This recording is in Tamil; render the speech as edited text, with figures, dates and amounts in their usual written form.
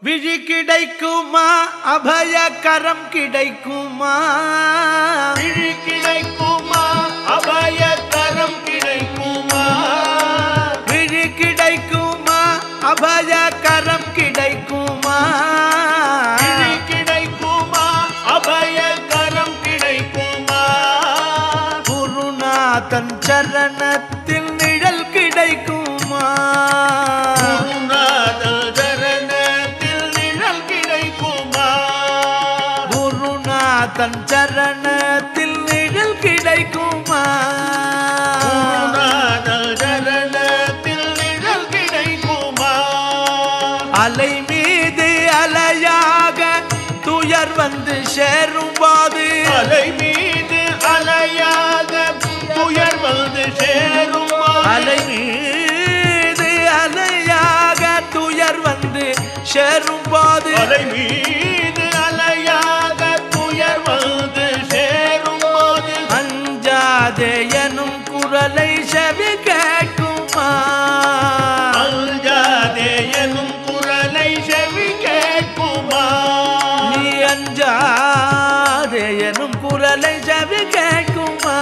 விழி கிடைக்குமா அபயகரம் கிடைக்குமா விழி கிடைக்குமா அபயகரம் கிடைக்குமா விழி கிடைக்குமா அபயகரம் கிடைக்குமா விழி கிடைக்குமா அபயகரம் கிடைக்குமா குருநாதன் சரணத்தில் நிழல் கிடைக்குமா தன் சரணத்தில் நிழல் கிடைக்குமா சரணத்தில் நிழல் கிடைக்குமா அலை மீது அலையாக துயர் வந்து சேரும் போது அலை மீது அலையாக துயர் வந்து சேரும் அலை மீது அலையாக துயர் வந்து சேரும் போது அலை மீது அலையாக துயர் வந்து சேரும் போது அஞ்சாதே எனும் குரலை செவி கேட்குமா அஞ்சாதே எனும் குரலை செவி கேட்குமா நீ அஞ்சாதே எனும் குரலை செவி கேட்குமா